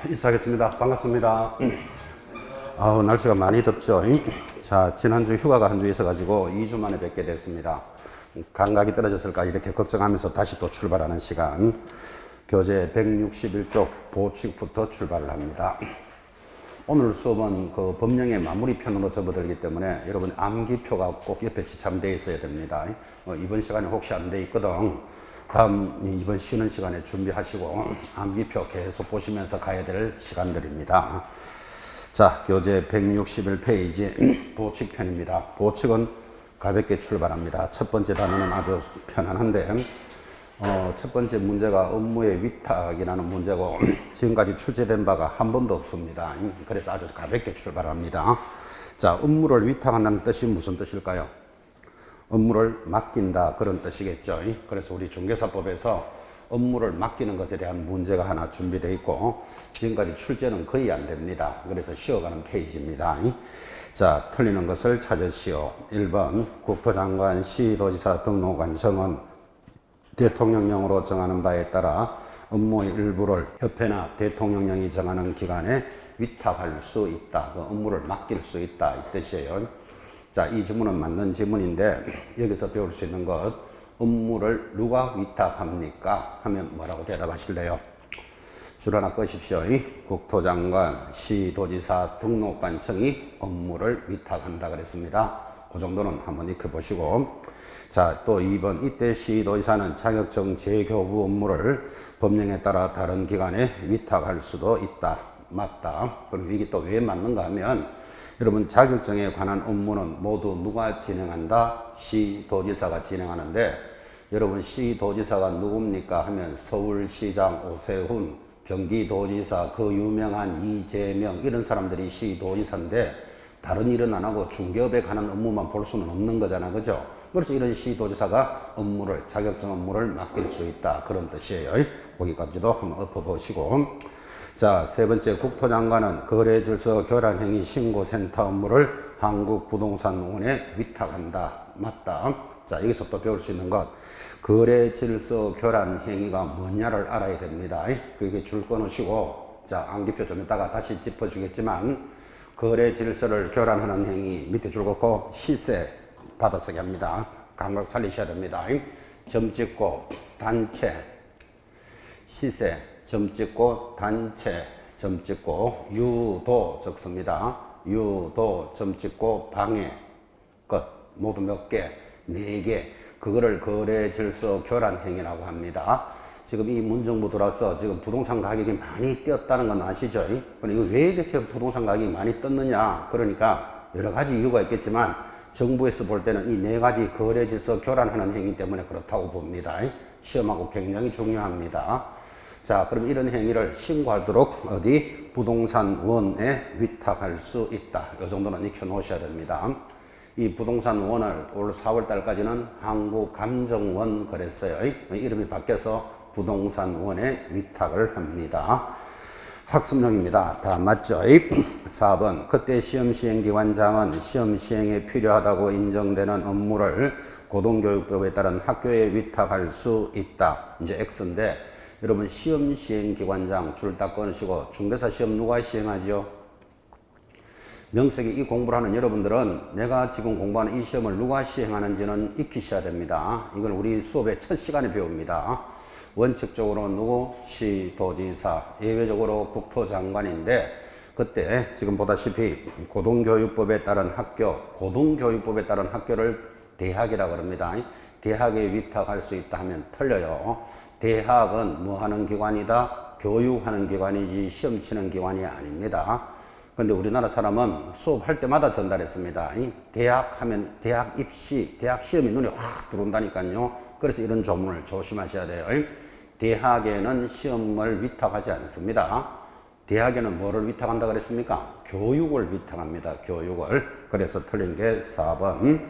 인사하겠습니다. 반갑습니다. 아우, 날씨가 많이 덥죠. 자, 지난주 휴가가 한 주 있어가지고 2주 만에 뵙게 됐습니다. 감각이 떨어졌을까 이렇게 걱정하면서 다시 또 출발하는 시간. 교재 161쪽 보칙부터 출발을 합니다. 오늘 수업은 그 법령의 마무리 편으로 접어들기 때문에 여러분 암기표가 꼭 옆에 지참되어 있어야 됩니다. 이번 시간에 혹시 안 돼 있거든. 다음 이번 쉬는 시간에 준비하시고 암기표 계속 보시면서 가야 될 시간들입니다. 자, 교재 161페이지 보칙편입니다. 보칙은 가볍게 출발합니다. 첫 번째 단어는 아주 편안한데 첫 번째 문제가 업무의 위탁이라는 문제고 지금까지 출제된 바가 한 번도 없습니다. 그래서 아주 가볍게 출발합니다. 자, 업무를 위탁한다는 뜻이 무슨 뜻일까요? 업무를 맡긴다, 그런 뜻이겠죠. 그래서 우리 중개사법에서 업무를 맡기는 것에 대한 문제가 하나 준비되어 있고 지금까지 출제는 거의 안 됩니다. 그래서 쉬어가는 페이지입니다. 자, 틀리는 것을 찾으시오. 1번 국토장관, 시도지사 등록관 정은 대통령령으로 정하는 바에 따라 업무의 일부를 협회나 대통령령이 정하는 기관에 위탁할 수 있다. 그 업무를 맡길 수 있다, 이 뜻이에요. 자, 이 지문은 맞는 지문인데 여기서 배울 수 있는 것, 업무를 누가 위탁합니까? 하면 뭐라고 대답하실래요? 줄 하나 끄십시오. 국토장관, 시도지사, 등록관청이 업무를 위탁한다 그랬습니다. 그 정도는 한번 익혀보시고, 자, 또 2번, 이때 시도지사는 자격증 재교부 업무를 법령에 따라 다른 기관에 위탁할 수도 있다. 맞다. 그럼 이게 또 왜 맞는가 하면 여러분 자격증에 관한 업무는 모두 누가 진행한다? 시도지사가 진행하는데 여러분 시도지사가 누굽니까? 하면 서울시장 오세훈, 경기도지사 그 유명한 이재명 이런 사람들이 시도지사인데 다른 일은 안 하고 중개업에 관한 업무만 볼 수는 없는 거잖아, 그죠? 그래서 이런 시도지사가 업무를, 자격증 업무를 맡길 수 있다, 그런 뜻이에요. 거기까지도 한번 엎어보시고, 자, 세 번째, 국토장관은 거래질서 교란행위 신고센터 업무를 한국부동산원에 위탁한다. 맞다. 자, 여기서 또 배울 수 있는 것, 거래질서 교란행위가 뭐냐를 알아야 됩니다. 그게 줄 끊으시고, 자, 암기표 좀 이따가 다시 짚어주겠지만 거래질서를 교란하는 행위, 밑에 줄 긋고 시세 받아쓰기 합니다. 감각 살리셔야 됩니다. 점 찍고 단체, 시세, 점 찍고 단체, 점 찍고 유도 적습니다. 유도, 점 찍고 방해, 것 모두 몇 개? 4개. 그거를 거래질서 교란행위라고 합니다. 지금 이 문정부 들어서 지금 부동산 가격이 많이 뛰었다는 건 아시죠? 그럼 이거 왜 이렇게 부동산 가격이 많이 떴느냐? 그러니까 여러 가지 이유가 있겠지만 정부에서 볼 때는 이 4가지 거래질서 교란하는 행위 때문에 그렇다고 봅니다. 시험하고 굉장히 중요합니다. 자, 그럼 이런 행위를 신고하도록 어디? 부동산원에 위탁할 수 있다. 이 정도는 익혀 놓으셔야 됩니다. 이 부동산원을 올 4월 달까지는 한국감정원 그랬어요. 이름이 바뀌어서 부동산원에 위탁을 합니다. 학습용입니다. 다 맞죠? 4번, 그때 시험시행기관장은 시험시행에 필요하다고 인정되는 업무를 고등교육법에 따른 학교에 위탁할 수 있다. 이제 X인데 여러분 시험시행기관장 줄 딱 끊으시고 중개사 시험 누가 시행하죠? 명색이 이 공부를 하는 여러분들은 내가 지금 공부하는 이 시험을 누가 시행하는지는 익히셔야 됩니다. 이걸 우리 수업의 첫 시간에 배웁니다. 원칙적으로 누구? 시도지사, 예외적으로 국토장관인데 그때 지금 보다시피 고등교육법에 따른 학교, 고등교육법에 따른 학교를 대학이라고 합니다. 대학에 위탁할 수 있다 하면 틀려요. 대학은 뭐 하는 기관이다? 교육하는 기관이지 시험 치는 기관이 아닙니다. 근데 우리나라 사람은 수업할 때마다 전달했습니다. 대학 하면 대학 입시, 대학 시험이 눈에 확 들어온다니까요. 그래서 이런 조문을 조심하셔야 돼요. 대학에는 시험을 위탁하지 않습니다. 대학에는 뭐를 위탁한다 그랬습니까? 교육을 위탁합니다. 교육을. 그래서 틀린 게 4번.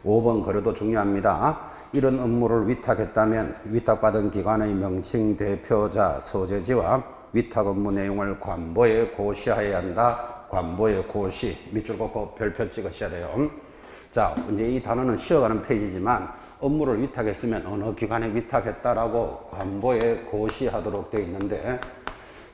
5번 그래도 중요합니다. 이런 업무를 위탁했다면 위탁받은 기관의 명칭, 대표자, 소재지와 위탁 업무 내용을 관보에 고시해야 한다. 관보에 고시. 밑줄 긋고 별표 찍으셔야 돼요. 자, 이제 이 단어는 쉬어가는 페이지지만 업무를 위탁했으면 어느 기관에 위탁했다라고 관보에 고시하도록 되어 있는데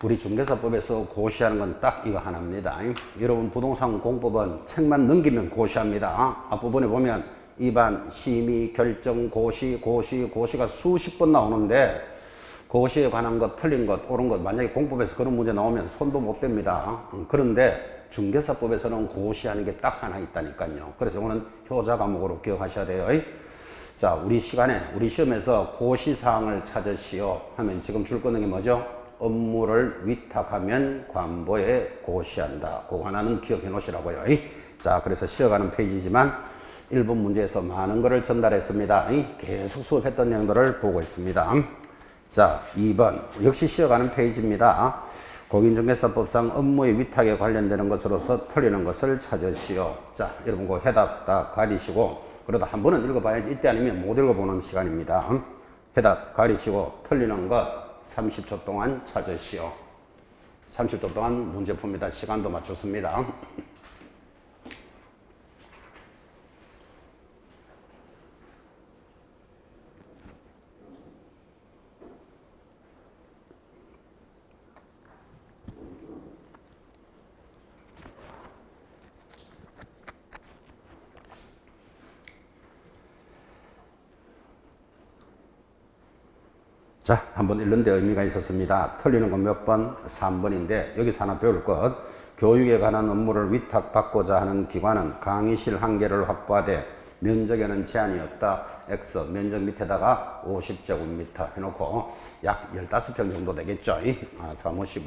우리 중개사법에서 고시하는 건 딱 이거 하나입니다. 여러분 부동산 공법은 책만 넘기면 고시합니다. 앞부분에 보면 입안, 심의, 결정, 고시가 수십 번 나오는데 고시에 관한 것, 틀린 것, 옳은 것 만약에 공법에서 그런 문제 나오면 손도 못 댑니다. 그런데 중개사법에서는 고시하는 게 딱 하나 있다니까요. 그래서 이거는 효자 과목으로 기억하셔야 돼요. 자, 우리 시간에 우리 시험에서 고시사항을 찾으시오 하면 지금 줄 거는 게 뭐죠? 업무를 위탁하면 관보에 고시한다. 그거 하나는 기억해 놓으시라고요. 자, 그래서 쉬어가는 페이지지만 1번 문제에서 많은 거를 전달했습니다. 계속 수업했던 내용들을 보고 있습니다. 자, 2번 역시 쉬어가는 페이지입니다. 공인중개사법상 업무의 위탁에 관련되는 것으로서 틀리는 것을 찾으시오. 자, 여러분 그 해답 다 가리시고 그러다 한 번은 읽어봐야지 이때 아니면 못 읽어보는 시간입니다. 해답 가리시고 틀리는 것 30초 동안 찾으시오. 30초 동안 문제 풉니다. 시간도 맞췄습니다. 자, 한번 읽는데 의미가 있었습니다. 틀리는 건 몇 번? 3번인데 여기서 하나 배울 것. 교육에 관한 업무를 위탁받고자 하는 기관은 강의실 한 개를 확보하되 면적에는 제한이 없다. X 면적 밑에다가 50제곱미터 해놓고 약 15평 정도 되겠죠. 사무실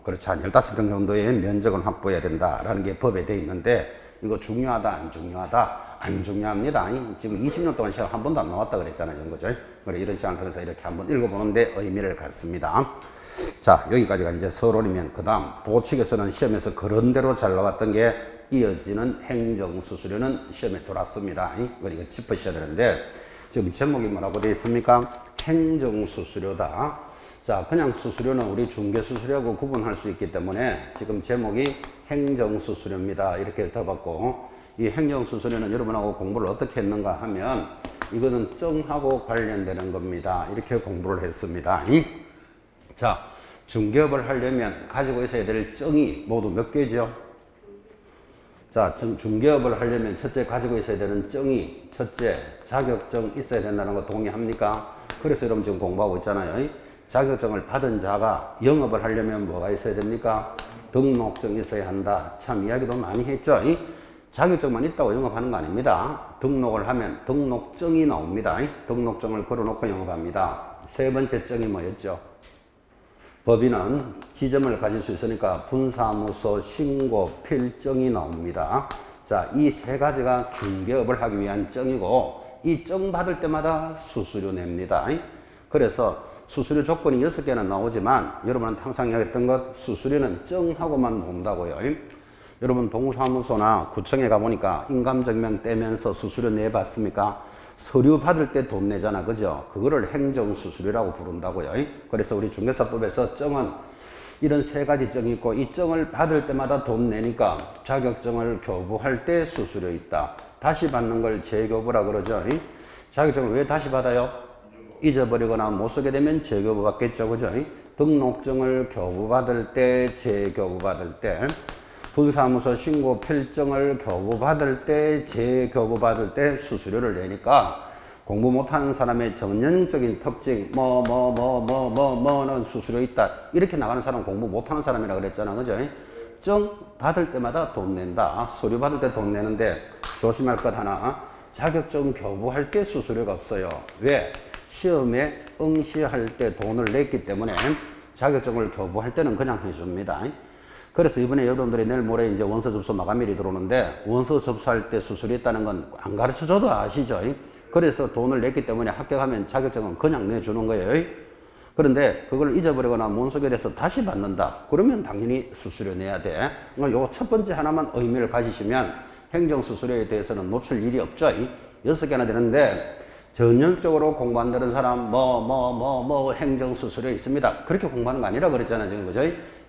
그렇지 한 15평 정도의 면적은 확보해야 된다라는 게 법에 돼 있는데 이거 중요하다 안 중요하다? 안 중요합니다. 지금 20년 동안 시험 한 번도 안 나왔다 그랬잖아요. 그죠? 그래 이런 시간 통해서 이렇게 한번 읽어보는데 의미를 갖습니다. 자, 여기까지가 이제 서론이면 그 다음 보칙에서는 시험에서 그런 대로 잘 나왔던 게 이어지는 행정수수료는 시험에 들어왔습니다. 이거 짚으셔야 되는데 지금 제목이 뭐라고 되어 있습니까? 행정수수료다. 자, 그냥 수수료는 우리 중개수수료하고 구분할 수 있기 때문에 지금 제목이 행정수수료입니다. 이렇게 더 이 행정수수료는 여러분하고 공부를 어떻게 했는가 하면 이거는 정하고 관련되는 겁니다. 이렇게 공부를 했습니다. 자, 중개업을 하려면 가지고 있어야 될 정이 모두 몇 개죠? 자, 중개업을 하려면 첫째 가지고 있어야 되는 정이 첫째 자격증 있어야 된다는 거 동의합니까? 그래서 여러분 지금 공부하고 있잖아요. 자격증을 받은 자가 영업을 하려면 뭐가 있어야 됩니까? 등록증 있어야 한다. 참 이야기도 많이 했죠. 자격증만 있다고 영업하는 거 아닙니다. 등록을 하면 등록증이 나옵니다. 등록증을 걸어놓고 영업합니다. 세 번째 증이 뭐였죠? 법인은 지점을 가질 수 있으니까 분사무소 신고 필증이 나옵니다. 자, 이 세 가지가 중개업을 하기 위한 증이고 이 증 받을 때마다 수수료 냅니다. 그래서 수수료 조건이 6개는 나오지만 여러분은 항상 이야기했던 것 수수료는 증하고만 논다고요. 여러분 동사무소나 구청에 가보니까 인감증명 떼면서 수수료 내봤습니까? 서류 받을 때 돈 내잖아, 그죠? 그거를 행정수수료라고 부른다고요. 그래서 우리 중개사법에서 증은 이런 세 가지 증이 있고 이 증을 받을 때마다 돈 내니까 자격증을 교부할 때 수수료 있다. 다시 받는 걸 재교부라 그러죠. 자격증을 왜 다시 받아요? 잊어버리거나 못 쓰게 되면 재교부 받겠죠, 그죠? 등록증을 교부받을 때, 재교부받을 때 분사무소 신고 필증을 교부받을 때, 재교부받을 때 수수료를 내니까 공부 못하는 사람의 전형적인 특징, 뭐는 수수료 있다. 이렇게 나가는 사람 공부 못하는 사람이라 그랬잖아. 그죠? 증 받을 때마다 돈 낸다. 서류 받을 때 돈 내는데 조심할 것 하나. 자격증 교부할 때 수수료가 없어요. 왜? 시험에 응시할 때 돈을 냈기 때문에 자격증을 교부할 때는 그냥 해줍니다. 그래서 이번에 여러분들이 내일 모레 이제 원서 접수 마감일이 들어오는데 원서 접수할 때 수수료 있다는 건 안 가르쳐 줘도 아시죠? 그래서 돈을 냈기 때문에 합격하면 자격증은 그냥 내주는 거예요. 그런데 그걸 잊어버리거나 못 쓰게 돼서 다시 받는다. 그러면 당연히 수수료 내야 돼. 요 첫 번째 하나만 의미를 가지시면 행정수수료에 대해서는 놓칠 일이 없죠. 6개나 되는데 전형적으로 공부 안 되는 사람 행정수수료 있습니다. 그렇게 공부하는 거 아니라 그랬잖아요. 지금 그죠?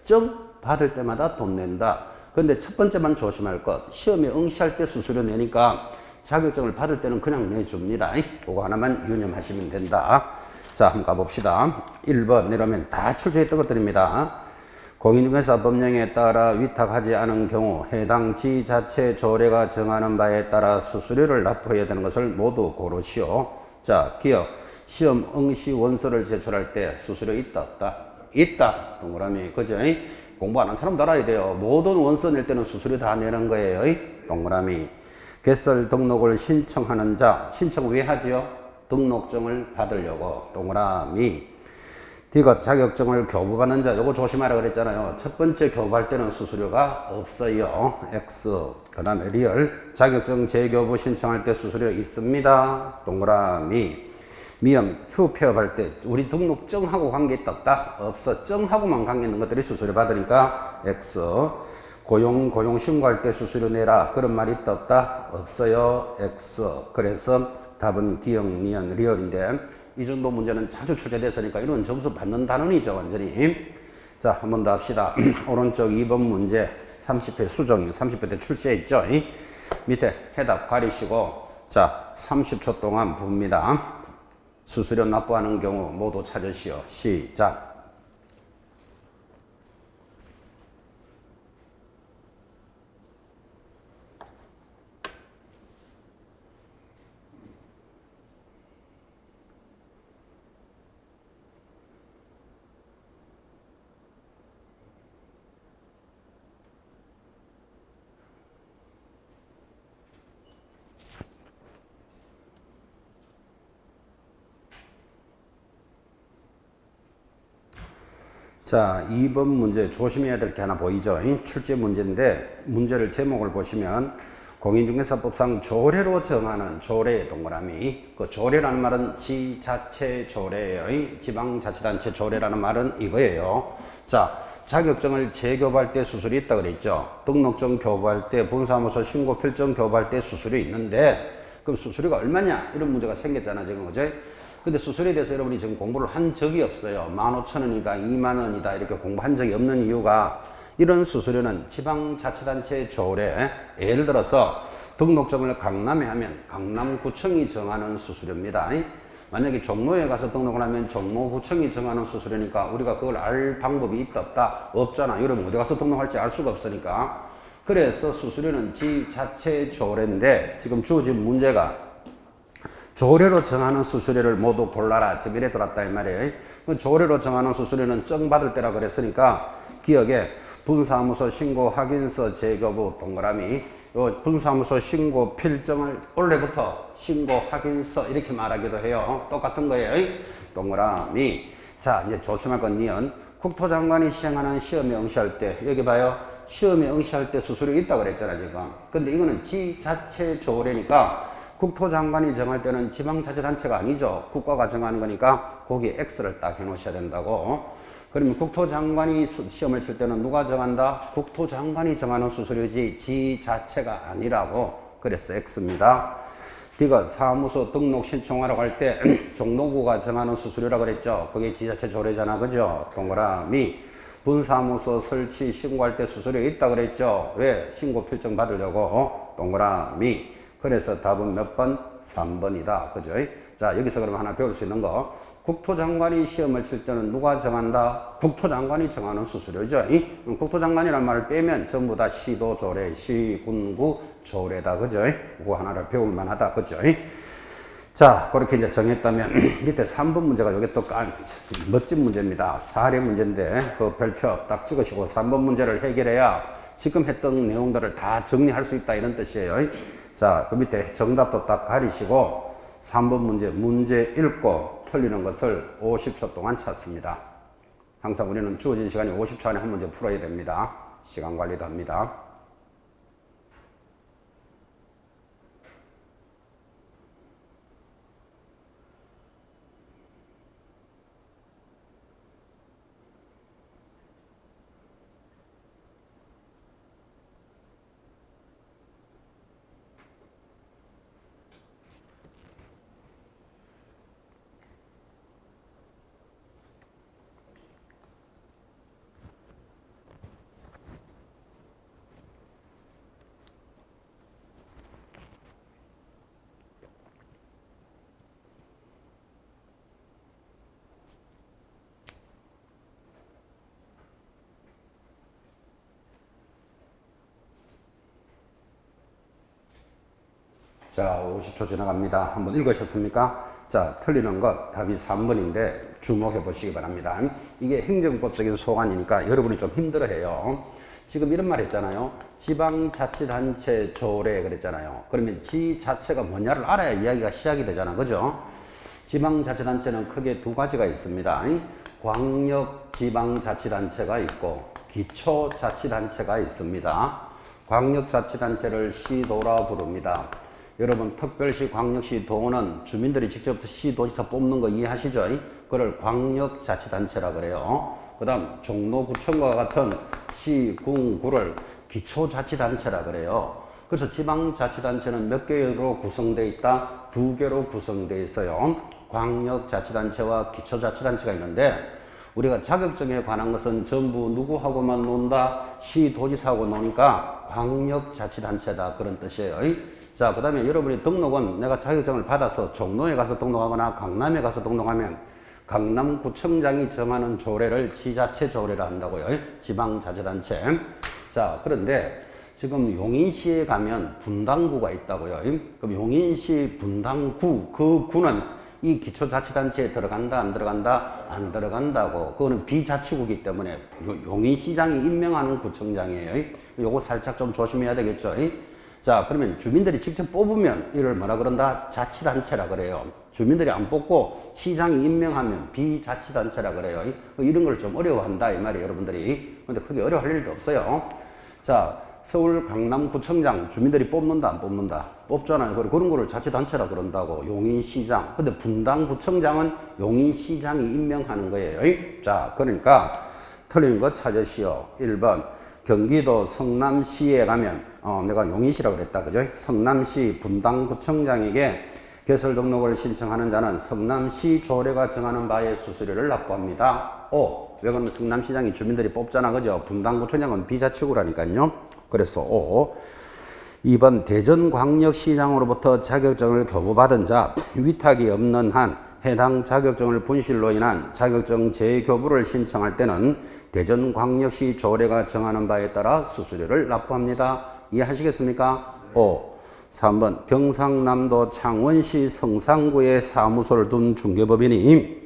점 받을 때마다 돈 낸다. 근데 첫 번째만 조심할 것. 시험에 응시할 때 수수료 내니까 자격증을 받을 때는 그냥 내줍니다. 그거 하나만 유념하시면 된다. 자, 한번 가봅시다. 1번 이러면 다 출제했던 것들입니다. 공인중개사 법령에 따라 위탁하지 않은 경우 해당 지자체 조례가 정하는 바에 따라 수수료를 납부해야 되는 것을 모두 고르시오. 자, 기억. 시험 응시 원서를 제출할 때 수수료 있다 없다? 있다. 동그라미. 그죠? 공부 안 한 사람도 알아야 돼요. 모든 원서 낼 때는 수수료 다 내는 거예요. 동그라미. 개설 등록을 신청하는 자. 신청 왜 하지요? 등록증을 받으려고. 동그라미. D가 자격증을 교부받는 자. 요거 조심하라 그랬잖아요. 첫 번째 교부할 때는 수수료가 없어요. X. 그 다음에 리얼. 자격증 재교부 신청할 때 수수료 있습니다. 동그라미. 미음, 휴 폐업할 때 우리 등록증하고 관계 있다 없다? 없어. 증하고만 관계 있는 것들이 수수료 받으니까 X. 고용 신고할 때 수수료 내라. 그런 말 있다 없다? 없어요. X. 그래서 답은 기억, 니은, 리얼인데 이 정도 문제는 자주 출제됐으니까 이런 점수 받는 단원이죠. 완전히. 자, 한 번 더 합시다. 오른쪽 2번 문제 30회 수정 30회 때 출제했죠. 밑에 해답 가리시고 자 30초 동안 봅니다. 수수료 납부하는 경우 모두 찾으시오. 시작. 자, 2번 문제 조심해야 될 게 하나 보이죠? 출제 문제인데 문제를 제목을 보시면 공인중개사법상 조례로 정하는 조례의 동그라미. 그 조례라는 말은 지자체 조례예요. 지방자치단체 조례라는 말은 이거예요. 자, 자격증을 재교부할 때 수수료 있다 그랬죠. 등록증 교부할 때, 분사무소 신고 필증 교부할 때 수수료 있는데 그럼 수수료가 얼마냐? 이런 문제가 생겼잖아 지금. 그죠? 근데 수수료에 대해서 여러분이 지금 공부를 한 적이 없어요. 15,000원이다, 20,000원이다 이렇게 공부한 적이 없는 이유가 이런 수수료는 지방자치단체 조례, 예를 들어서 등록증을 강남에 하면 강남구청이 정하는 수수료입니다. 만약에 종로에 가서 등록을 하면 종로구청이 정하는 수수료니까 우리가 그걸 알 방법이 있다 없다? 없잖아. 이러면 어디 가서 등록할지 알 수가 없으니까. 그래서 수수료는 지자체 조례인데 지금 주어진 문제가 조례로 정하는 수수료를 모두 골라라. 지금 이래 들었다 이 말이에요. 조례로 정하는 수수료는 증 받을 때라 그랬으니까 기억에 분사무소 신고 확인서 재교부 동그라미. 요 분사무소 신고 필증을 올해부터 신고 확인서 이렇게 말하기도 해요. 똑같은 거예요. 동그라미. 자, 이제 조심할 건 니은. 국토장관이 시행하는 시험에 응시할 때 여기 봐요. 시험에 응시할 때 수수료 있다 그랬잖아 지금. 근데 이거는 지자체 조례니까 국토장관이 정할 때는 지방자치단체가 아니죠. 국가가 정하는 거니까 거기에 X를 딱 해놓으셔야 된다고. 그러면 국토장관이 시험을 칠 때는 누가 정한다? 국토장관이 정하는 수수료지 지자체가 아니라고. 그래서 X입니다. D가 사무소 등록 신청하러 갈 때 종로구가 정하는 수수료라고 그랬죠. 그게 지자체 조례잖아. 그죠? 동그라미. 분사무소 설치 신고할 때 수수료 있다 그랬죠. 왜? 신고 필증 받으려고. 동그라미. 그래서 답은 몇 번? 3번이다. 그죠? 자, 여기서 그러면 하나 배울 수 있는 거. 국토장관이 시험을 칠 때는 누가 정한다? 국토장관이 정하는 수수료죠. 국토장관이라는 말을 빼면 전부 다 시도 조례, 시, 군구 조례다. 그죠? 그거 하나를 배울 만하다. 그죠? 자, 그렇게 이제 정했다면 밑에 3번 문제가 요게 또 멋진 문제입니다. 사례 문제인데 그 별표 딱 찍으시고 3번 문제를 해결해야 지금 했던 내용들을 다 정리할 수 있다 이런 뜻이에요. 자, 그 밑에 정답도 딱 가리시고 3번 문제 읽고 틀리는 것을 50초 동안 찾습니다. 항상 우리는 주어진 시간이 50초 안에 한 문제 풀어야 됩니다. 시간 관리도 합니다. 자, 50초 지나갑니다. 한번 읽으셨습니까? 자, 틀리는 것 답이 3번인데 주목해 보시기 바랍니다. 이게 행정법적인 소관이니까 여러분이 좀 힘들어해요. 지금 이런 말 했잖아요. 지방자치단체 조례 그랬잖아요. 그러면 지 자체가 뭐냐를 알아야 이야기가 시작이 되잖아. 그죠? 지방자치단체는 크게 두 가지가 있습니다. 광역지방자치단체가 있고 기초자치단체가 있습니다. 광역자치단체를 시도라 부릅니다. 여러분 특별시, 광역시, 도는 주민들이 직접 시도지사 뽑는 거 이해하시죠? 그걸 광역자치단체라 그래요. 그 다음 종로구청과 같은 시, 군, 구를 기초자치단체라 그래요. 그래서 지방자치단체는 몇 개로 구성되어 있다? 두 개로 구성되어 있어요. 광역자치단체와 기초자치단체가 있는데 우리가 자격증에 관한 것은 전부 누구하고만 논다? 시도지사하고 노니까 광역자치단체다 그런 뜻이에요. 자, 그 다음에 여러분이 등록은 내가 자격증을 받아서 종로에 가서 등록하거나 강남에 가서 등록하면 강남구청장이 정하는 조례를 지자체 조례라 한다고요. 지방자치단체. 자, 그런데 지금 용인시에 가면 분당구가 있다고요. 그럼 용인시 분당구, 그 구는 이 기초자치단체에 들어간다, 안 들어간다? 안 들어간다고. 그거는 비자치구이기 때문에 용인시장이 임명하는 구청장이에요. 요거 살짝 좀 조심해야 되겠죠. 자, 그러면 주민들이 직접 뽑으면 이를 뭐라 그런다? 자치단체라 그래요. 주민들이 안 뽑고 시장이 임명하면 비자치단체라 그래요. 이런 걸 좀 어려워한다 이 말이에요, 여러분들이. 근데 크게 어려워할 일도 없어요. 자, 서울 강남구청장 주민들이 뽑는다 안 뽑는다? 뽑잖아요. 그런 거를 자치단체라 그런다고. 용인시장. 근데 분당구청장은 용인시장이 임명하는 거예요. 자, 그러니까 틀린 거 찾으시오. 1번 경기도 성남시에 가면 내가 용인시라고 그랬다. 그죠? 성남시 분당구청장에게 개설 등록을 신청하는 자는 성남시 조례가 정하는 바의 수수료를 납부합니다. 오. 왜 그러면 성남시장이 주민들이 뽑잖아. 그죠? 분당구청장은 비자치구라니까요. 그래서 O. 2번 대전광역시장으로부터 자격증을 교부받은 자, 위탁이 없는 한 해당 자격증을 분실로 인한 자격증 재교부를 신청할 때는 대전광역시 조례가 정하는 바에 따라 수수료를 납부합니다. 이해하시겠습니까? O. 3번 경상남도 창원시 성산구에 사무소를 둔 중개법인이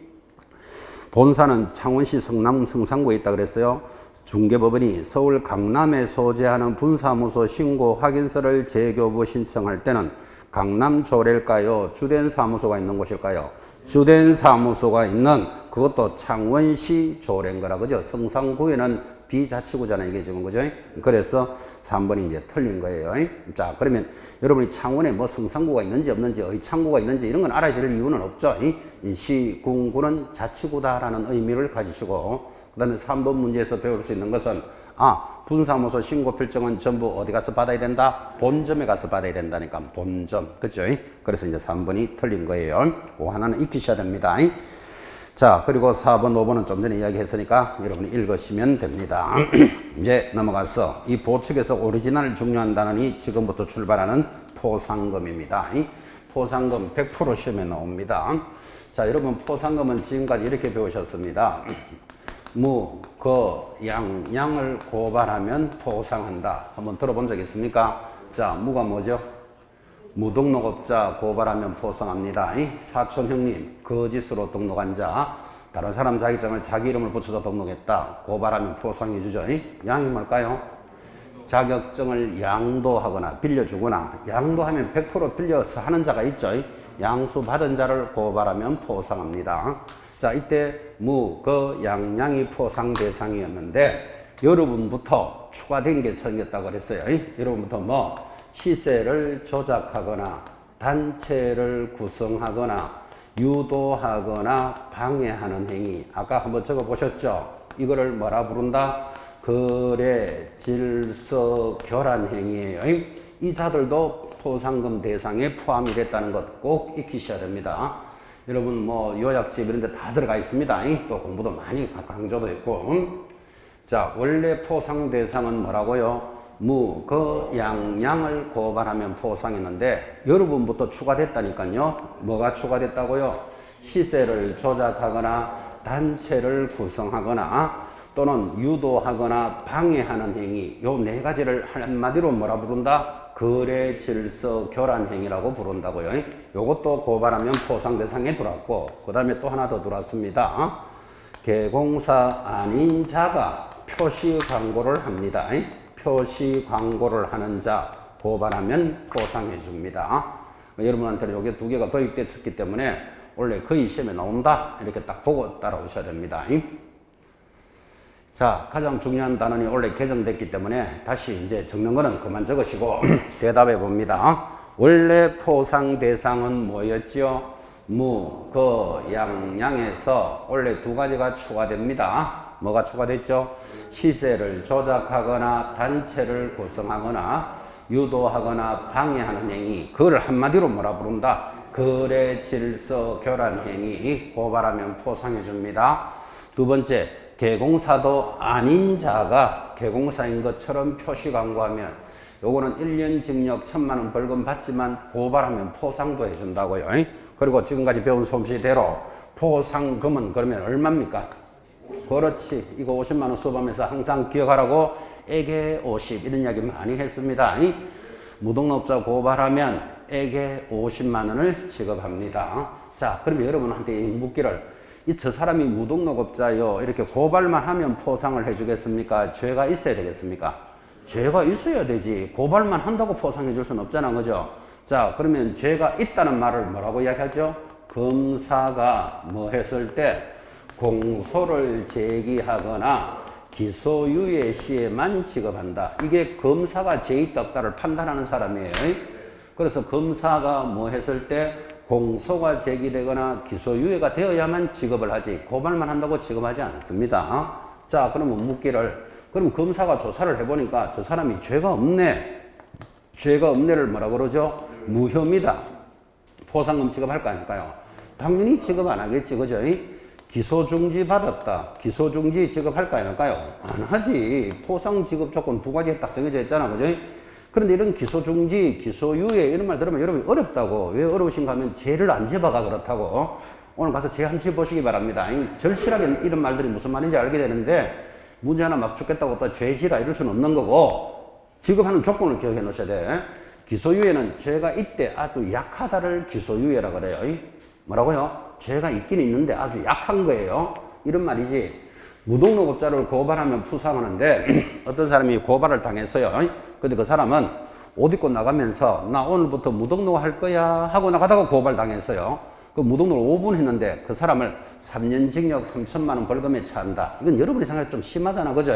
본사는 창원시 성산구에 있다 그랬어요. 중개법인이 서울 강남에 소재하는 분사무소 신고 확인서를 재교부 신청할 때는 강남 조례일까요? 주된 사무소가 있는 곳일까요? 주된 사무소가 있는 그것도 창원시 조례인 거라 그죠? 성산구에는 비자치구잖아요, 이게 지금 그죠? 그래서 3번이 이제 틀린 거예요. 자, 그러면 여러분이 창원에 뭐 성산구가 있는지 없는지, 의창구가 있는지 이런 건 알아야 될 이유는 없죠. 이 시, 군, 구는 자치구다라는 의미를 가지시고, 그 다음에 3번 문제에서 배울 수 있는 것은 분사무소 신고 필증은 전부 어디 가서 받아야 된다? 본점에 가서 받아야 된다니까. 본점. 그죠? 그래서 이제 3번이 틀린 거예요. 그 하나는 익히셔야 됩니다. 자, 그리고 4번, 5번은 좀 전에 이야기했으니까 여러분이 읽으시면 됩니다. 이제 넘어가서 이 보측에서 오리지널 중요한 단원이 지금부터 출발하는 포상금입니다. 포상금 100% 시험에 나옵니다. 자, 여러분 포상금은 지금까지 이렇게 배우셨습니다. 무, 거, 양을 고발하면 포상한다. 한번 들어본 적 있습니까? 자, 무가 뭐죠? 무등록업자 고발하면 포상합니다. 사촌 형님, 거짓으로 등록한 자, 다른 사람 자격증을 자기 이름을 붙여서 등록했다. 고발하면 포상해 주죠. 양이 뭘까요? 자격증을 양도하거나 빌려주거나, 양도하면 100% 빌려서 하는 자가 있죠. 양수 받은 자를 고발하면 포상합니다. 자, 이때 무, 거, 양이 포상 대상이었는데 여러분부터 추가된 게 생겼다고 그랬어요. 여러분부터 뭐 시세를 조작하거나 단체를 구성하거나 유도하거나 방해하는 행위. 아까 한번 적어 보셨죠? 이거를 뭐라 부른다? 거래, 질서, 교란 행위예요. 이 자들도 포상금 대상에 포함이 됐다는 것 꼭 익히셔야 됩니다. 여러분 뭐 요약집 이런 데 다 들어가 있습니다. 또 공부도 많이 강조도 했고. 자, 원래 포상 대상은 뭐라고요? 무, 거, 양을 고발하면 포상했는데 여러분부터 추가됐다니까요. 뭐가 추가됐다고요? 시세를 조작하거나 단체를 구성하거나 또는 유도하거나 방해하는 행위, 요 네 가지를 한마디로 뭐라 부른다? 거래, 질서, 교란 행위라고 부른다고요. 요것도 고발하면 포상 대상에 들어왔고, 그 다음에 또 하나 더 들어왔습니다. 개공사 아닌 자가 표시 광고를 합니다. 표시 광고를 하는 자 고발하면 포상해 줍니다. 여러분한테는 이게 두 개가 도입됐었기 때문에 원래 거의 시험에 나온다 이렇게 딱 보고 따라오셔야 됩니다. 자, 가장 중요한 단원이 원래 개정됐기 때문에 다시 이제 적는 거는 그만 적으시고 대답해 봅니다. 원래 포상 대상은 뭐였지요? 무, 거, 양, 양에서 원래 두 가지가 추가됩니다. 뭐가 추가됐죠? 시세를 조작하거나 단체를 구성하거나 유도하거나 방해하는 행위, 그걸 한마디로 뭐라 부른다? 거래, 질서, 교란 행위 고발하면 포상해 줍니다. 두 번째, 개공사도 아닌 자가 개공사인 것처럼 표시 광고하면 요거는 1년 징역 1,000만 원 벌금 받지만 고발하면 포상도 해준다고요. 그리고 지금까지 배운 솜씨대로 포상금은 그러면 얼마입니까? 그렇지. 이거 50만 원 수업하면서 항상 기억하라고 에게 50 이런 이야기 많이 했습니다. 무등록자 고발하면 에게 50만 원을 지급합니다. 자, 그러면 여러분한테 묻기를 저 사람이 무등록업자요 이렇게 고발만 하면 포상을 해주겠습니까? 죄가 있어야 되겠습니까? 죄가 있어야 되지. 고발만 한다고 포상해 줄 수는 없잖아, 그죠? 자, 그러면 죄가 있다는 말을 뭐라고 이야기하죠? 검사가 뭐 했을 때 공소를 제기하거나 기소유예 시에만 지급한다. 이게 검사가 죄 있다 없다를 판단하는 사람이에요. 그래서 검사가 뭐 했을 때 공소가 제기되거나 기소유예가 되어야만 지급을 하지 고발만 한다고 지급하지 않습니다. 자, 그러면 묻기를 그럼 검사가 조사를 해보니까 저 사람이 죄가 없네. 죄가 없네를 뭐라 그러죠? 무혐의다. 포상금 지급할 거 아닐까요? 당연히 지급 안 하겠지, 그죠? 기소중지 받았다. 기소중지 지급할 거 아닐까요? 안 하지. 포상 지급 조건 두 가지 딱 정해져 있잖아, 그죠? 그런데 이런 기소중지, 기소유예 이런 말 들으면 여러분이 어렵다고. 왜 어려우신가 하면 죄를 안 집어가 그렇다고. 오늘 가서 죄 한번 보시기 바랍니다. 절실하게 이런 말들이 무슨 말인지 알게 되는데 문제 하나 막 죽겠다고 또 죄시라 이럴 수는 없는 거고 지급하는 조건을 기억해 놓으셔야 돼. 기소유예는 죄가 이때 아주 약하다를 기소유예라 그래요. 뭐라고요? 죄가 있긴 있는데 아주 약한 거예요. 이런 말이지. 무등록업자를 고발하면 포상하는데 어떤 사람이 고발을 당했어요. 근데 그 사람은 옷 입고 나가면서 나 오늘부터 무등록 할 거야 하고 나가다가 고발 당했어요. 그 무등록을 5분 했는데 그 사람을 3년 징역 3,000만 원 벌금에 처한다. 이건 여러분이 생각해 좀 심하잖아, 그죠?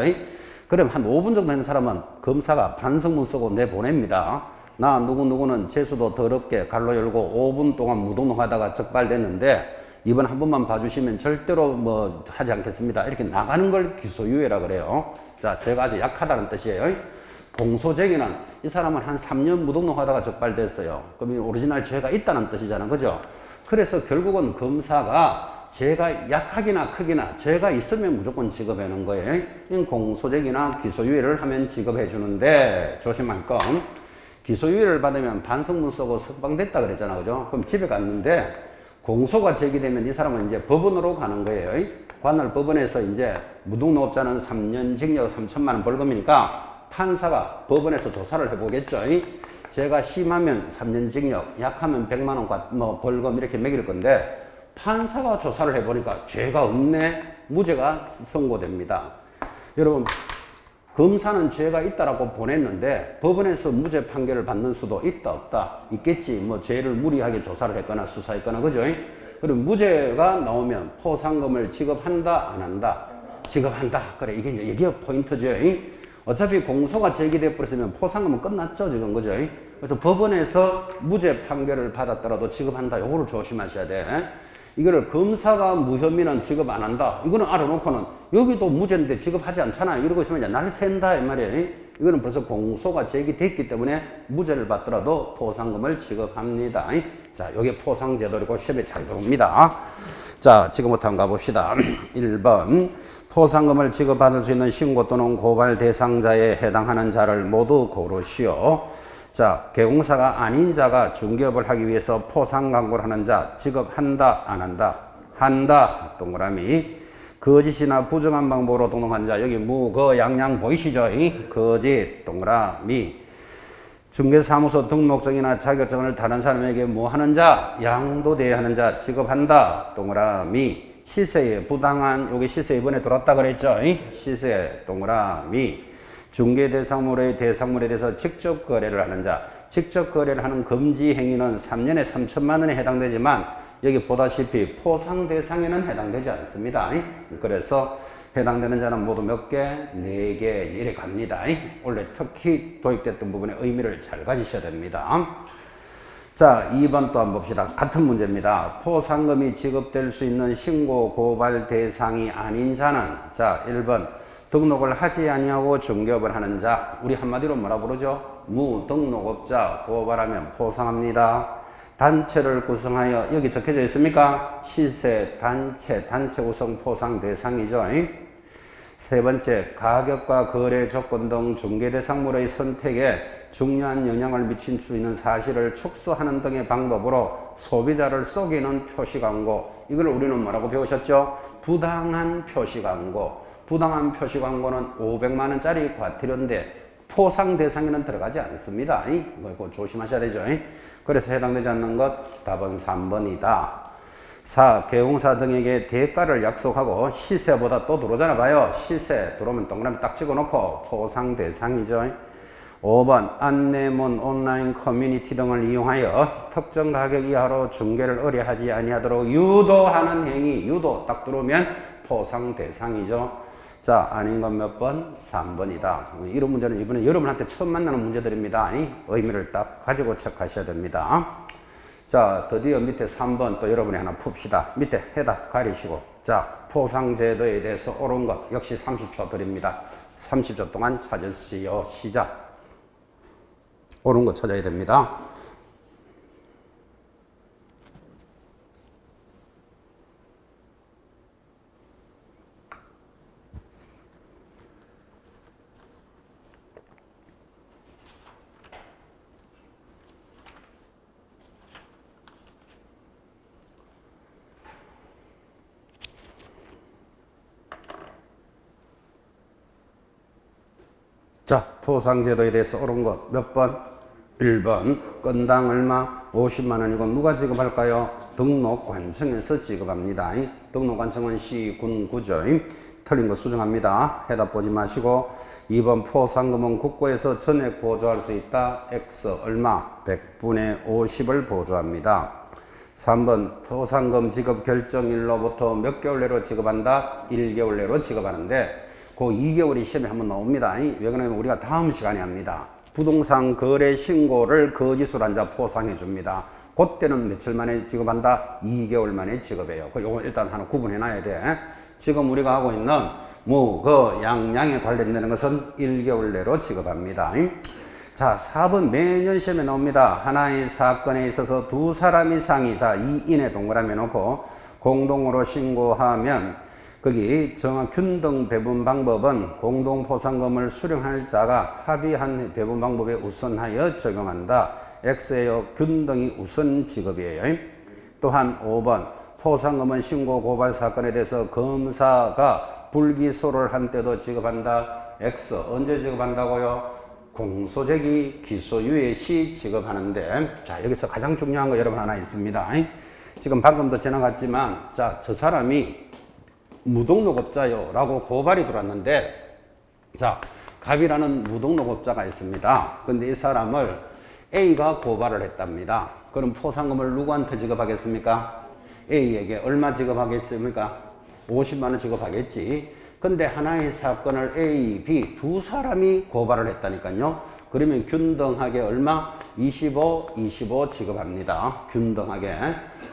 그럼 한 5분 정도 된 사람은 검사가 반성문 쓰고 내보냅니다. 나 누구누구는 재수도 더럽게 갈로 열고 5분 동안 무등록하다가 적발됐는데 이번 한 번만 봐주시면 절대로 뭐 하지 않겠습니다. 이렇게 나가는 걸 기소유예라 그래요. 자, 죄가 아주 약하다는 뜻이에요. 공소쟁이는 이 사람은 한 3년 무등록하다가 적발됐어요. 그럼 오리지널 죄가 있다는 뜻이잖아, 그죠? 그래서 결국은 검사가 죄가 약하기나 크기나 죄가 있으면 무조건 지급해 놓은 거예요. 공소쟁이나 기소유예를 하면 지급해 주는데 조심할 건 기소유예를 받으면 반성문 쓰고 석방됐다 그랬잖아, 그죠? 그럼 집에 갔는데 공소가 제기되면 이 사람은 이제 법원으로 가는 거예요. 관할 법원에서 이제 무등록업자는 3년 징역 3,000만 원 벌금이니까 판사가 법원에서 조사를 해보겠죠. 죄가 심하면 3년 징역, 약하면 100만 원과 뭐 벌금 이렇게 매길 건데 판사가 조사를 해보니까 죄가 없네, 무죄가 선고됩니다. 여러분, 검사는 죄가 있다라고 보냈는데 법원에서 무죄 판결을 받는 수도 있다 없다 있겠지. 뭐 죄를 무리하게 조사를 했거나 수사했거나, 그죠? 그럼 무죄가 나오면 포상금을 지급한다 안 한다? 지급한다. 그래, 이게 이제 여기가 포인트죠. 어차피 공소가 제기돼 버렸으면 포상금은 끝났죠, 지금, 그죠? 그래서 법원에서 무죄 판결을 받았더라도 지급한다. 요거를 조심하셔야 돼. 이거를 검사가 무혐의는 지급 안 한다. 이거는 알아놓고는 여기도 무죄인데 지급하지 않잖아. 이러고 있으면 이제 날 샌다, 이 말이에요. 이거는 벌써 공소가 제기됐기 때문에 무죄를 받더라도 포상금을 지급합니다. 자, 이게 포상제도이고 시험에 잘 들어옵니다. 자, 지금부터 한번 가봅시다. 1번. 포상금을 지급받을 수 있는 신고 또는 고발 대상자에 해당하는 자를 모두 고르시오. 자, 개공사가 아닌 자가 중개업을 하기 위해서 포상 광고를 하는 자 지급한다 안 한다? 한다. 동그라미. 거짓이나 부정한 방법으로 등록한 자, 여기 무, 거, 양양 보이시죠? 거짓, 동그라미. 중개사무소 등록증이나 자격증을 다른 사람에게 뭐 하는 자, 양도대하는 자, 지급한다, 동그라미. 시세에 부당한, 여기 시세 이번에 들어왔다 그랬죠? 시세, 동그라미. 중개대상물의 대상물에 대해서 직접 거래를 하는 자, 직접 거래를 하는 금지 행위는 3년에 3천만 원에 해당되지만 여기 보다시피 포상 대상에는 해당되지 않습니다. 그래서 해당되는 자는 모두 몇 개? 4개 이래 갑니다. 원래 특히 도입됐던 부분의 의미를 잘 가지셔야 됩니다. 자, 2번 또 한번 봅시다. 같은 문제입니다. 포상금이 지급될 수 있는 신고 고발 대상이 아닌 자는, 자, 1번 등록을 하지 아니하고 중개업을 하는 자, 우리 한마디로 뭐라 부르죠? 무등록업자, 고발하면 포상합니다. 단체를 구성하여, 여기 적혀져 있습니까? 시세, 단체 구성 포상 대상이죠. 세 번째, 가격과 거래 조건 등 중개대상물의 선택에 중요한 영향을 미칠 수 있는 사실을 축소하는 등의 방법으로 소비자를 속이는 표시광고, 이걸 우리는 뭐라고 배우셨죠? 부당한 표시광고. 부당한 표시광고는 500만 원짜리 과태료인데 포상 대상에는 들어가지 않습니다. 이거 조심하셔야 되죠. 그래서 해당되지 않는 것 답은 3번이다. 4. 개공사 등에게 대가를 약속하고 시세보다 또 들어오잖아 봐요. 시세 들어오면 동그라미 딱 찍어놓고 포상 대상이죠. 5번 안내문, 온라인 커뮤니티 등을 이용하여 특정 가격 이하로 중개를 의뢰하지 아니하도록 유도하는 행위, 유도 딱 들어오면 포상 대상이죠. 자, 아닌 건 몇 번? 3번이다. 이런 문제는 이번에 여러분한테 처음 만나는 문제들입니다. 의미를 딱 가지고 체크하셔야 됩니다. 자, 드디어 밑에 3번 또 여러분이 하나 풉시다. 밑에 해답 가리시고. 자, 포상제도에 대해서 옳은 것 역시 30초 드립니다. 30초 동안 찾으시오. 시작. 옳은 거 찾아야 됩니다. 자, 포상제도에 대해서 옳은 것 몇 번? 1번. 건당 얼마? 50만 원이고 누가 지급할까요? 등록관청에서 지급합니다. 등록관청은 시, 군, 구죠. 틀린 거 수정합니다. 해답 보지 마시고 2번 포상금은 국고에서 전액 보조할 수 있다. X 얼마? 100분의 50을 보조합니다. 3번 포상금 지급 결정일로부터 몇 개월 내로 지급한다? 1개월 내로 지급하는데 그 2개월이 시험에 한번 나옵니다. 왜 그러냐면 우리가 다음 시간에 합니다. 부동산 거래 신고를 거짓으로 한 자 포상해 줍니다. 그때는 며칠 만에 지급한다? 2개월 만에 지급해요. 요거 일단 하나 구분해 놔야 돼. 지금 우리가 하고 있는 양양에 관련되는 것은 1개월 내로 지급합니다. 자, 4번 매년 시험에 나옵니다. 하나의 사건에 있어서 두 사람 이상이, 자, 2인의 동그라미 놓고 공동으로 신고하면 거기 정한 균등 배분 방법은 공동포상금을 수령할 자가 합의한 배분 방법에 우선하여 적용한다. X예요. 균등이 우선 지급이에요. 또한 5번 포상금은 신고 고발 사건에 대해서 검사가 불기소를 한 때도 지급한다. X 언제 지급한다고요? 공소제기 기소유예 시 지급하는데, 자, 여기서 가장 중요한 거 여러분 하나 있습니다. 지금 방금도 지나갔지만, 자, 저 사람이 무등록업자요 라고 고발이 들어왔는데, 자, 갑이라는 무등록업자가 있습니다. 근데 이 사람을 A가 고발을 했답니다. 그럼 포상금을 누구한테 지급하겠습니까? A에게 얼마 지급하겠습니까? 50만 원 지급하겠지. 근데 하나의 사건을 A, B 두 사람이 고발을 했다니까요. 그러면 균등하게 얼마? 25 지급합니다. 균등하게.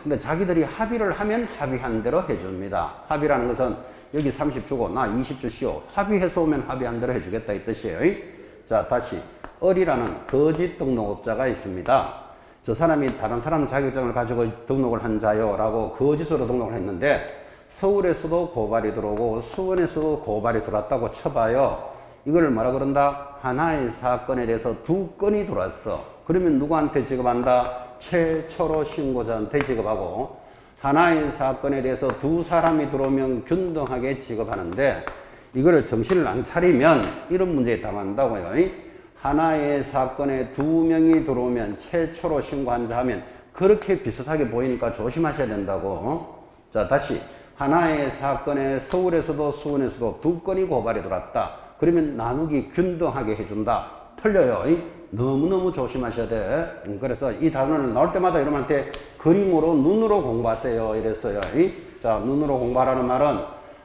근데 자기들이 합의를 하면 합의한 대로 해줍니다. 합의라는 것은 여기 30 주고 나 20 주시오. 합의해서 오면 합의한 대로 해주겠다 이 뜻이에요. 자, 다시 을이라는 거짓 등록업자가 있습니다. 저 사람이 다른 사람 자격증을 가지고 등록을 한 자요 라고 거짓으로 등록을 했는데 서울에서도 고발이 들어오고 수원에서도 고발이 들어왔다고 쳐봐요. 이걸 뭐라 그런다? 하나의 사건에 대해서 두 건이 들어왔어. 그러면 누구한테 지급한다? 최초로 신고자한테 지급하고, 하나의 사건에 대해서 두 사람이 들어오면 균등하게 취급하는데 이거를 정신을 안 차리면 이런 문제에 당한다고요. 하나의 사건에 두 명이 들어오면 최초로 신고한 자 하면 그렇게 비슷하게 보이니까 조심하셔야 된다고. 자, 다시 하나의 사건에 서울에서도 수원에서도 두 건이 고발이 들어왔다. 그러면 나누기 균등하게 해준다. 틀려요. 너무너무 조심하셔야 돼. 그래서 이 단어를 나올 때마다 여러분한테 그림으로 눈으로 공부하세요. 이랬어요. 자, 눈으로 공부하라는 말은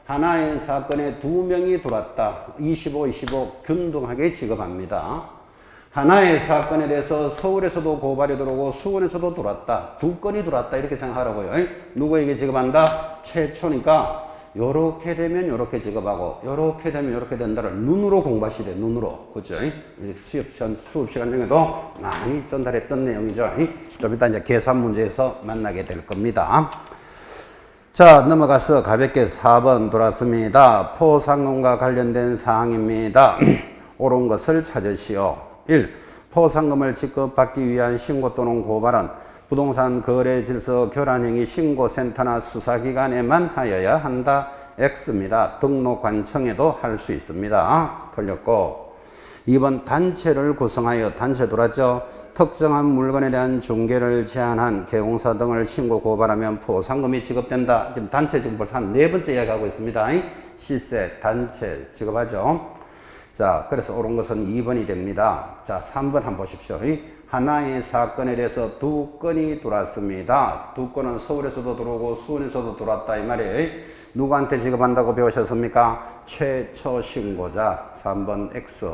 하나의 사건에 두 명이 들어왔다. 25, 25 균등하게 취급합니다. 하나의 사건에 대해서 서울에서도 고발이 들어오고 수원에서도 들어왔다. 두 건이 들어왔다. 이렇게 생각하라고요. 누구에게 취급한다? 최초니까 요렇게 되면 요렇게 취급하고 요렇게 되면 요렇게 된다를 눈으로 공부하시래. 눈으로. 그죠? 수업 시간 중에도 많이 전달했던 내용이죠. 좀 이따 이제 계산 문제에서 만나게 될 겁니다. 자, 넘어가서 가볍게 4번 돌았습니다. 포상금과 관련된 사항입니다. 옳은 것을 찾으시오. 1. 포상금을 지급받기 위한 신고 또는 고발은 부동산 거래 질서 교란행위 신고센터나 수사기관에만 하여야 한다. X입니다. 등록관청에도 할 수 있습니다. 틀렸고 2번 단체를 구성하여 단체 돌았죠. 특정한 물건에 대한 중개를 제한한 개공사 등을 신고 고발하면 포상금이 지급된다. 지금 단체 지금 벌써 한 4번째 이야기하고 있습니다. 시세, 단체 지급하죠. 자, 그래서 옳은 것은 2번이 됩니다. 자, 3번 한번 보십시오. 하나의 사건에 대해서 두 건이 들어왔습니다. 두 건은 서울에서도 들어오고 수원에서도 들어왔다. 이 말이에요. 누구한테 지급한다고 배우셨습니까? 최초 신고자. 3번 X.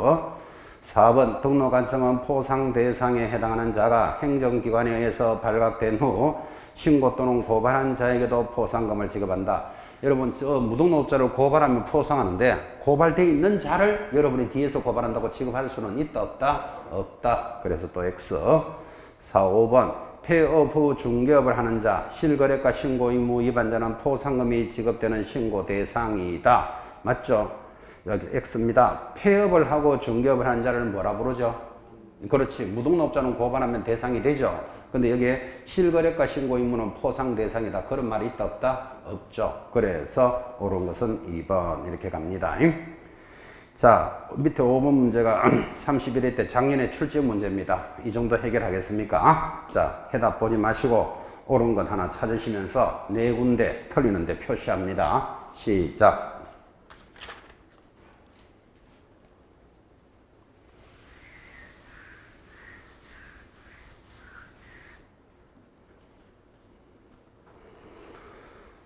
4번 등록관청은 포상 대상에 해당하는 자가 행정기관에 의해서 발각된 후 신고 또는 고발한 자에게도 포상금을 지급한다. 여러분, 무등록업자를 고발하면 포상하는데 고발되어 있는 자를 여러분이 뒤에서 고발한다고 지급할 수는 있다 없다? 없다. 그래서 또 X. 4, 5번 폐업 후 중개업을 하는 자, 실거래가 신고 의무 위반자는 포상금이 지급되는 신고 대상이다. 맞죠? 여기 X입니다. 폐업을 하고 중개업을 하는 자를 뭐라 부르죠? 그렇지. 무등록업자는 고발하면 대상이 되죠. 근데 여기에 실거래가 신고 의무는 포상 대상이다. 그런 말이 있다 없다? 없죠. 그래서 옳은 것은 2번 이렇게 갑니다. 자, 밑에 5번 문제가 31회 때 작년에 출제 문제입니다. 이 정도 해결하겠습니까? 자, 해답 보지 마시고 옳은 것 하나 찾으시면서 네 군데 틀리는데 표시합니다. 시작.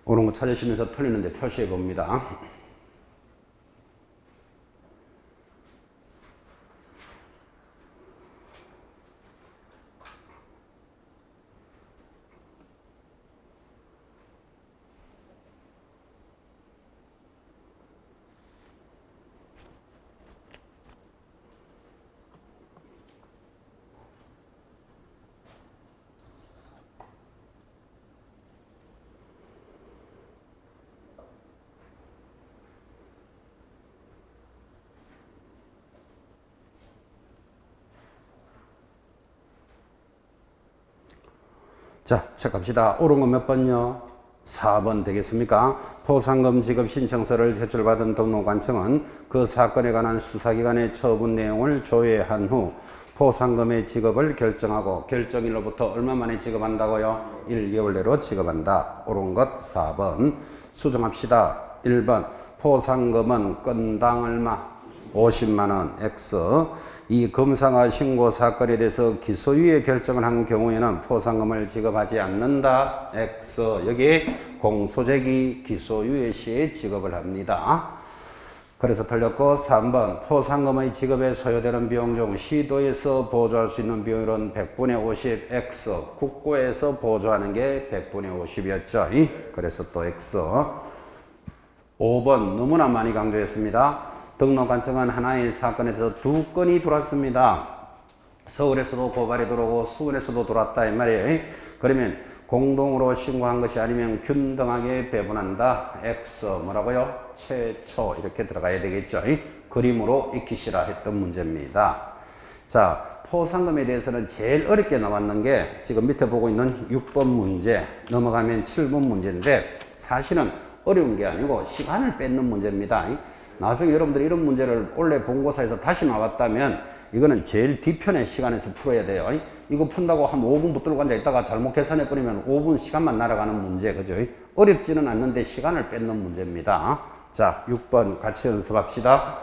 옳은 거 찾으시면서 틀리는데 표시해 봅니다. 자, 체크합시다. 옳은 거 몇 번요? 4번 되겠습니까? 포상금 지급 신청서를 제출받은 등록관청은 그 사건에 관한 수사기관의 처분 내용을 조회한 후 포상금의 지급을 결정하고 결정일로부터 얼마 만에 지급한다고요? 1개월 내로 지급한다. 옳은 것 4번. 수정합시다. 1번 포상금은 건당 얼마? 50만원 X. 이 검사가 신고 사건에 대해서 기소유예 결정을 한 경우에는 포상금을 지급하지 않는다. X. 여기 공소제기 기소유예 시에 지급을 합니다. 그래서 틀렸고 3번 포상금의 지급에 소요되는 비용 중 시도에서 보조할 수 있는 비용은 100분의 50 X. 국고에서 보조하는 게 100분의 50이었죠. 그래서 또 X. 5번 너무나 많이 강조했습니다. 등록관청은 하나의 사건에서 두 건이 들어왔습니다. 서울에서도 고발이 들어오고 수원에서도 들어왔다 이 말이에요. 그러면 공동으로 신고한 것이 아니면 균등하게 배분한다. X 뭐라고요? 최초 이렇게 들어가야 되겠죠. 그림으로 익히시라 했던 문제입니다. 자, 포상금에 대해서는 제일 어렵게 나왔는 게 지금 밑에 보고 있는 6번 문제 넘어가면 7번 문제인데 사실은 어려운 게 아니고 시간을 뺏는 문제입니다. 나중에 여러분들이 이런 문제를 원래 본고사에서 다시 나왔다면 이거는 제일 뒤편의 시간에서 풀어야 돼요. 이거 푼다고 한 5분 붙들고 앉아 있다가 잘못 계산해 버리면 5분 시간만 날아가는 문제, 그죠? 어렵지는 않는데 시간을 뺏는 문제입니다. 자, 6번 같이 연습합시다.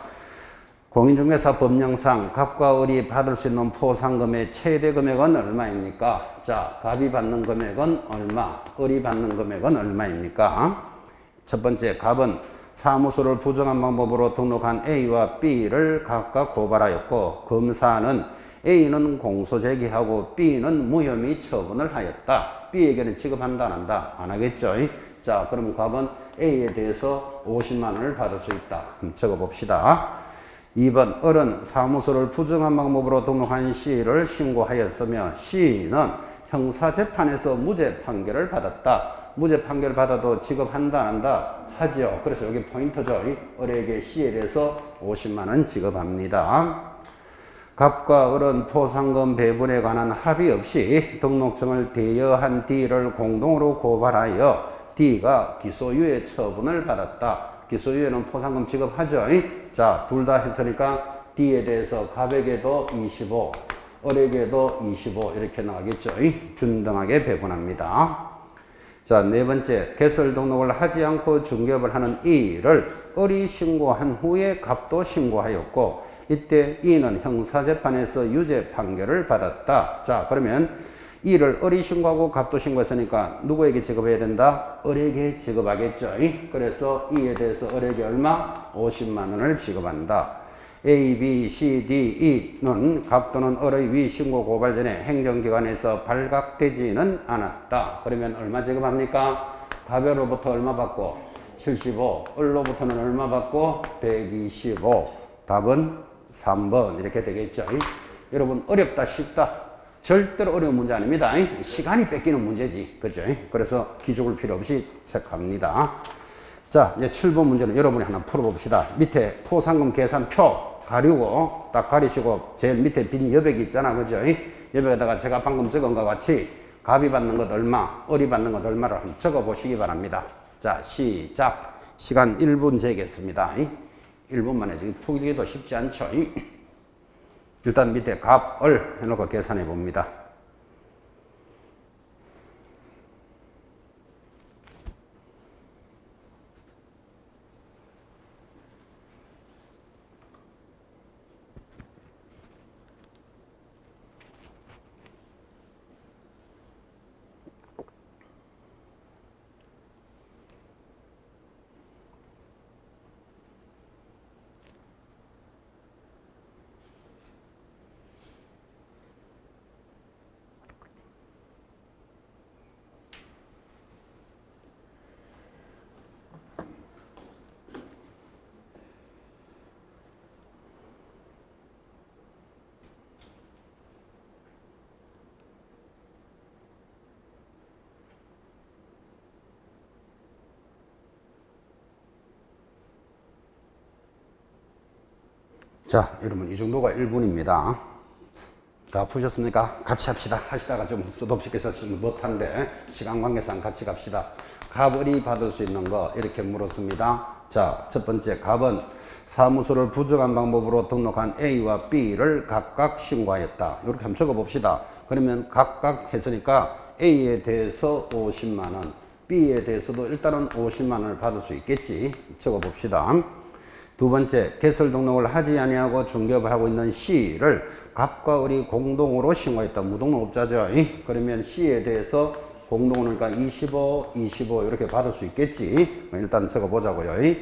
공인중개사 법령상 갑과 을이 받을 수 있는 포상금의 최대 금액은 얼마입니까? 자, 갑이 받는 금액은 얼마, 을이 받는 금액은 얼마입니까? 첫 번째, 갑은 사무소를 부정한 방법으로 등록한 A와 B를 각각 고발하였고, 검사는 A는 공소 제기하고 B는 무혐의 처분을 하였다. B에게는 지급한다, 안 한다? 안 하겠죠? 자, 그럼 갑은 A에 대해서 50만 원을 받을 수 있다. 적어 봅시다. 2번, 을은 사무소를 부정한 방법으로 등록한 C를 신고하였으며 C는 형사재판에서 무죄 판결을 받았다. 무죄 판결을 받아도 지급한다, 안 한다? 하지요. 그래서 여기 포인트죠. 을에게 C에 대해서 50만 원 지급합니다. 갑과 을은 포상금 배분에 관한 합의 없이 등록증을 대여한 D를 공동으로 고발하여 D가 기소유예 처분을 받았다. 기소유예는 포상금 지급하죠. 자, 둘 다 했으니까 D에 대해서 갑에게도 25, 을에게도 25 이렇게 나가겠죠. 균등하게 배분합니다. 자, 네 번째, 개설 등록을 하지 않고 중개업을 하는 E를 을이 신고한 후에 갑도 신고하였고, 이때 E는 형사재판에서 유죄 판결을 받았다. 자, 그러면 E를 을이 신고하고 갑도 신고했으니까 누구에게 지급해야 된다? 을에게 지급하겠죠. 그래서 E에 대해서 을에게 얼마? 50만 원을 지급한다. A, B, C, D, E는 갑 또는 을의 위 신고 고발 전에 행정기관에서 발각되지는 않았다. 그러면 얼마 지급합니까? 갑으로부터 얼마 받고? 75. 을로부터는 얼마 받고? 125. 답은 3번 이렇게 되겠죠. 여러분, 어렵다 쉽다? 절대로 어려운 문제 아닙니다. 시간이 뺏기는 문제지. 그죠? 그래서 기죽을 필요 없이 체크합니다. 자, 이제 7번 문제는 여러분이 하나 풀어봅시다. 밑에 포상금 계산표 가리고 딱 가리시고 제일 밑에 빈 여백이 있잖아. 그죠? 여백에다가 제가 방금 적은 것과 같이 갑이 받는 것 얼마, 을이 받는 것 얼마를 한번 적어 보시기 바랍니다. 자, 시작. 시간 1분 재겠습니다. 1분 만에 지금 풀기도 쉽지 않죠. 일단 밑에 갑, 을 해놓고 계산해 봅니다. 자, 여러분 이 정도가 1분입니다. 자, 푸셨습니까? 같이 합시다. 하시다가 좀 수도없이 쓰면 못한데 시간 관계상 같이 갑시다. 갑을이 받을 수 있는 거 이렇게 물었습니다. 자, 첫 번째, 갑은 사무소를 부정한 방법으로 등록한 A와 B를 각각 신고하였다. 이렇게 한번 적어 봅시다. 그러면 각각 했으니까 A에 대해서 50만 원, B에 대해서도 일단은 50만 원을 받을 수 있겠지. 적어 봅시다. 두 번째, 개설 등록을 하지 아니하고 중개업을 하고 있는 C를 갑과 을이 공동으로 신고했다. 무등록업자죠. 그러면 C에 대해서 공동으로 그러니까 25, 25 이렇게 받을 수 있겠지. 일단 적어보자고요.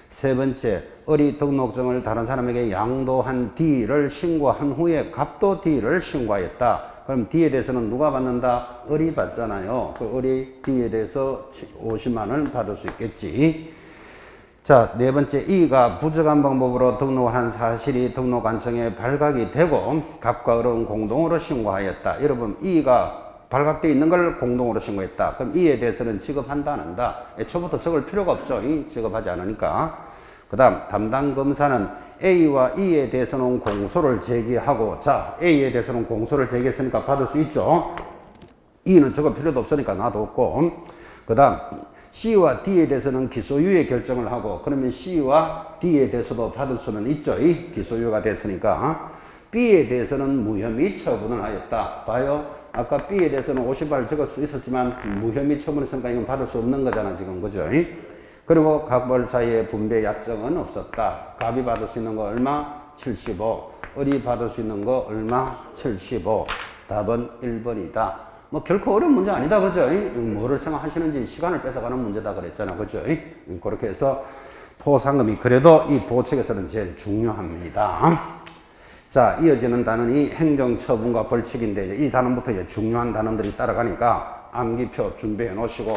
세 번째, 을이 등록증을 다른 사람에게 양도한 D를 신고한 후에 갑도 D를 신고하였다. 그럼 D에 대해서는 누가 받는다? 을이 받잖아요. 그 을이 D에 대해서 50만 원 받을 수 있겠지. 자, 네 번째, E가 부정한 방법으로 등록을 한 사실이 등록관청에 발각이 되고 갑과 을은 공동으로 신고하였다. 여러분, E가 발각되어 있는 걸 공동으로 신고했다. 그럼 E에 대해서는 지급한다, 안 한다? 애초부터 적을 필요가 없죠. 지급하지 않으니까. 그 다음, 담당 검사는 A와 E에 대해서는 공소를 제기하고, 자, A에 대해서는 공소를 제기했으니까 받을 수 있죠. E는 저거 필요도 없으니까 놔뒀고, 그 다음 C와 D에 대해서는 기소유예 결정을 하고, 그러면 C와 D에 대해서도 받을 수는 있죠. 이 기소유예가 됐으니까. B에 대해서는 무혐의 처분을 하였다. 봐요. 아까 B에 대해서는 50알 적을 수 있었지만 무혐의 처분했으니까 이건 받을 수 없는 거잖아 지금. 그죠? 그리고 갑을 사이에 분배 약정은 없었다. 갑이 받을 수 있는 거 얼마? 75. 을이 받을 수 있는 거 얼마? 75. 답은 1번이다. 뭐 결코 어려운 문제 아니다. 그죠? 뭐를 생각하시는지 시간을 뺏어가는 문제다 그랬잖아. 그죠? 그렇게 해서 포상금이 그래도 이 보책에서는 제일 중요합니다. 자, 이어지는 단원이 행정처분과 벌칙인데, 이 단원부터 이제 중요한 단원들이 따라가니까 암기표 준비해 놓으시고,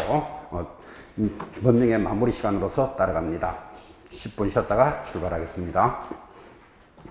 본명의 마무리 시간으로서 따라갑니다. 10분 쉬었다가 출발하겠습니다.